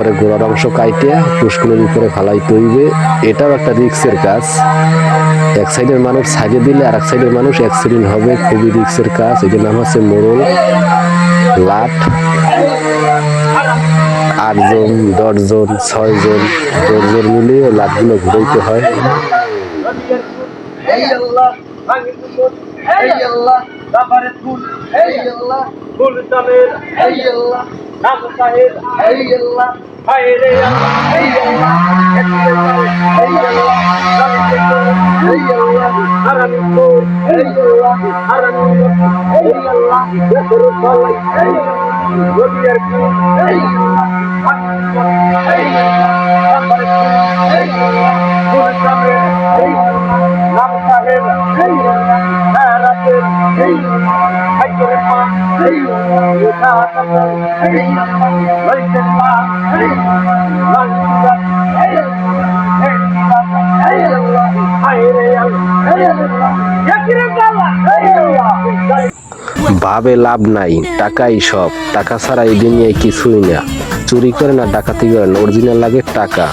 পরে গোড়ার অংশ কাইটে পুষ্কুলের উপরে ফালাইতে হইবে। এটাও একটা রিক্সের কাজ। এক সাইডের মানুষ সাইডে দিলে আর এক সাইডের মানুষ অ্যাক্সিডেন্ট হবে, খুবই রিক্সের কাজ। এটার নাম হচ্ছে মোড়ল লাট। 8 জন 10 জন 6 জন 10 জন মিলিয়ে লাটগুলো ঘুরাইতে হয়। ভাবে লাভ নাই, টাকাই সব। টাকা ছাড়া এই দুনিয়ায় কিছুই না। চুরি করে না ডাকাতি করে না, অরিজিনাল লাগে টাকা।